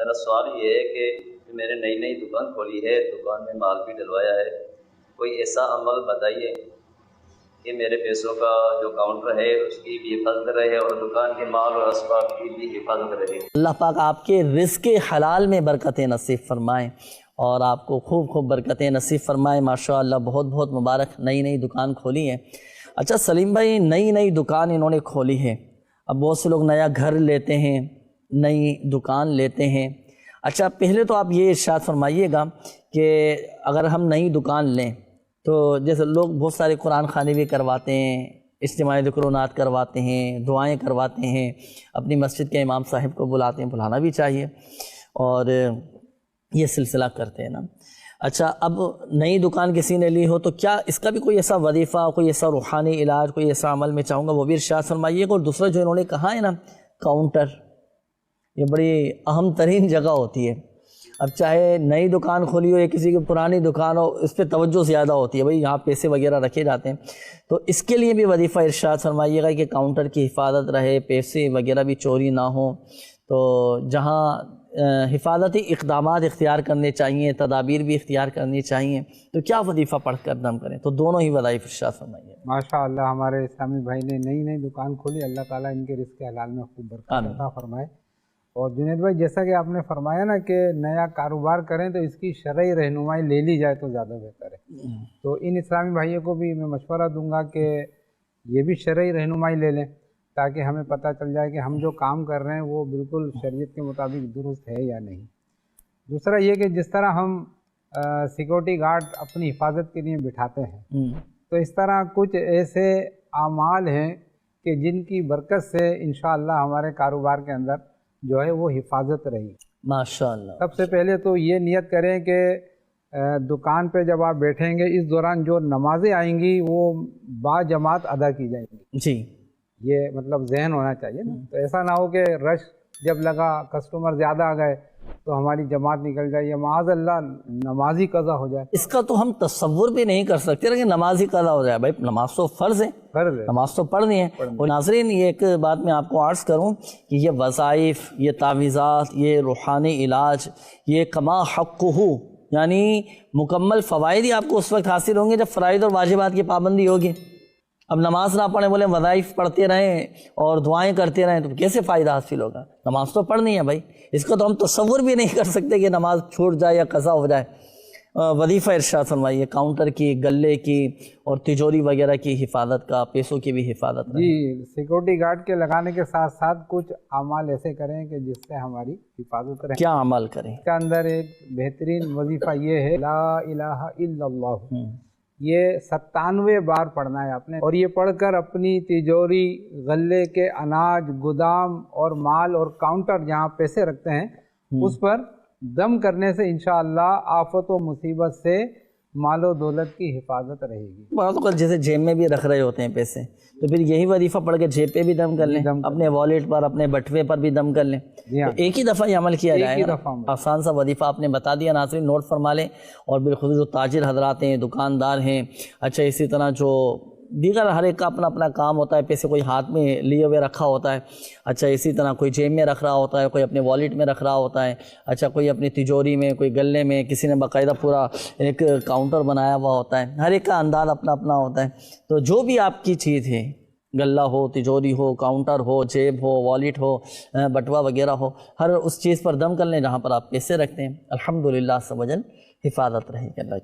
میرا سوال یہ ہے کہ میں نے نئی دکان کھولی ہے، دکان میں مال بھی ڈلوایا ہے، کوئی ایسا عمل بتائیے کہ میرے پیسوں کا جو کاؤنٹر ہے اس کی بھی حفاظت رہے اور دکان کے مال اور اسباب کی بھی حفاظت رہے۔ اللہ پاک آپ کے رزق حلال میں برکتیں نصیب فرمائیں اور آپ کو خوب خوب برکتیں نصیب فرمائیں۔ ماشاءاللہ بہت بہت مبارک، نئی دکان کھولی ہے۔ اچھا سلیم بھائی، نئی دکان انہوں نے کھولی ہے، اب بہت سے لوگ نیا گھر لیتے ہیں، نئی دکان لیتے ہیں۔ اچھا پہلے تو آپ یہ ارشاد فرمائیے گا کہ اگر ہم نئی دکان لیں تو جیسے لوگ بہت سارے قرآن خوانی بھی کرواتے ہیں، اجتماعی ذکر و نعت کرواتے ہیں، دعائیں کرواتے ہیں، اپنی مسجد کے امام صاحب کو بلاتے ہیں، بلانا بھی چاہیے اور یہ سلسلہ کرتے ہیں نا۔ اچھا اب نئی دکان کسی نے لی ہو تو کیا اس کا بھی کوئی ایسا وظیفہ، کوئی ایسا روحانی علاج، کوئی ایسا عمل میں چاہوں گا وہ بھی ارشاد فرمائیے گا۔ اور دوسرا جو انہوں نے کہا ہے نا کاؤنٹر، یہ بڑی اہم ترین جگہ ہوتی ہے۔ اب چاہے نئی دکان کھولی ہو یا کسی کی پرانی دکان ہو، اس پہ توجہ زیادہ ہوتی ہے، بھئی یہاں پیسے وغیرہ رکھے جاتے ہیں، تو اس کے لیے بھی وظیفہ ارشاد فرمائیے گا کہ کاؤنٹر کی حفاظت رہے، پیسے وغیرہ بھی چوری نہ ہوں۔ تو جہاں حفاظتی اقدامات اختیار کرنے چاہیے، تدابیر بھی اختیار کرنی چاہیے، تو کیا وظیفہ پڑھ کر دم کریں؟ تو دونوں ہی وظائف ارشاد فرمائیے۔ ماشاءاللہ ہمارے اسلامی بھائی نے نئی دکان کھولی، اللہ تعالیٰ ان کے رزق حلال میں خوب برکت عطا فرمائے۔ اور جنید بھائی جیسا کہ آپ نے فرمایا نا کہ نیا کاروبار کریں تو اس کی شرعی رہنمائی لے لی جائے تو زیادہ بہتر ہے۔ تو ان اسلامی بھائیوں کو بھی میں مشورہ دوں گا کہ یہ بھی شرعی رہنمائی لے لیں تاکہ ہمیں پتہ چل جائے کہ ہم جو کام کر رہے ہیں وہ بالکل شریعت کے مطابق درست ہے یا نہیں۔ دوسرا یہ کہ جس طرح ہم سیکورٹی گارڈ اپنی حفاظت کے لیے بٹھاتے ہیں تو اس طرح کچھ ایسے اعمال ہیں کہ جن کی برکت سے انشاءاللہ ہمارے کاروبار کے اندر جو ہے وہ حفاظت رہی۔ ماشاءاللہ سب سے پہلے تو یہ نیت کریں کہ دکان پہ جب آپ بیٹھیں گے اس دوران جو نمازیں آئیں گی وہ با جماعت ادا کی جائیں گی۔ جی یہ مطلب ذہن ہونا چاہیے نا، تو ایسا نہ ہو کہ رش جب لگا کسٹمر زیادہ آ گئے تو ہماری جماعت نکل جائے یا معاذ اللہ نماز ہی قضا ہو جائے۔ اس کا تو ہم تصور بھی نہیں کر سکتے کہ نماز ہی قضا ہو جائے۔ بھائی نماز تو فرض ہے، نماز تو پڑھنی ہے۔ اور ناظرین یہ ایک بات میں آپ کو عرض کروں کہ یہ وظائف، یہ تعویذات، یہ روحانی علاج، یہ کما حقہ، یعنی مکمل فوائد ہی آپ کو اس وقت حاصل ہوں گے جب فرائض اور واجبات کی پابندی ہوگی۔ اب نماز نہ پڑھیں بولیں وظائف پڑھتے رہیں اور دعائیں کرتے رہیں تو کیسے فائدہ حاصل ہوگا؟ نماز تو پڑھنی ہے بھائی، اس کا تو ہم تصور بھی نہیں کر سکتے کہ نماز چھوٹ جائے یا قضا ہو جائے۔ وظیفہ ارشاد فرمائیے کاؤنٹر کی، گلے کی اور تجوری وغیرہ کی حفاظت کا، پیسوں کی بھی حفاظت رہے۔ جی سیکورٹی گارڈ کے لگانے کے ساتھ ساتھ کچھ اعمال ایسے کریں کہ جس سے ہماری حفاظت رہے۔ کیا عمل کریں؟ اس کے اندر ایک بہترین وظیفہ یہ ہے لا الہ الا اللہ، یہ 97 بار پڑھنا ہے آپ نے، اور یہ پڑھ کر اپنی تجوری، غلے کے اناج، گودام اور مال اور کاؤنٹر جہاں پیسے رکھتے ہیں اس پر دم کرنے سے انشاءاللہ آفت و مصیبت سے مال و دولت کی حفاظت رہے گی۔ بہت اوقات جیسے جیب میں بھی رکھ رہے ہوتے ہیں پیسے، تو پھر یہی وظیفہ پڑھ کے جیب پہ بھی دم کر لیں، اپنے والیٹ پر، اپنے بٹوے پر بھی دم کر لیں، ایک ہی دفعہ یہ عمل کیا جائے گا۔ آسان سا وظیفہ آپ نے بتا دیا، ناظرین نوٹ فرما لیں۔ اور بالخصوص جو تاجر حضرات ہیں، دکاندار ہیں، اچھا اسی طرح جو دیگر ہر ایک کا اپنا اپنا کام ہوتا ہے، پیسے کوئی ہاتھ میں لیے ہوئے رکھا ہوتا ہے، اچھا اسی طرح کوئی جیب میں رکھ رہا ہوتا ہے، کوئی اپنے والیٹ میں رکھ رہا ہوتا ہے، اچھا کوئی اپنی تجوری میں، کوئی گلے میں، کسی نے باقاعدہ پورا ایک کاؤنٹر بنایا ہوا ہوتا ہے، ہر ایک کا انداز اپنا اپنا ہوتا ہے۔ تو جو بھی آپ کی چیز ہے، گلہ ہو، تجوری ہو، کاؤنٹر ہو، جیب ہو، والیٹ ہو، بٹوا وغیرہ ہو، ہر اس چیز پر دم کر لیں جہاں پر آپ پیسے رکھتے ہیں، الحمدللہ عز و جل حفاظت رہے گی اللہ کی۔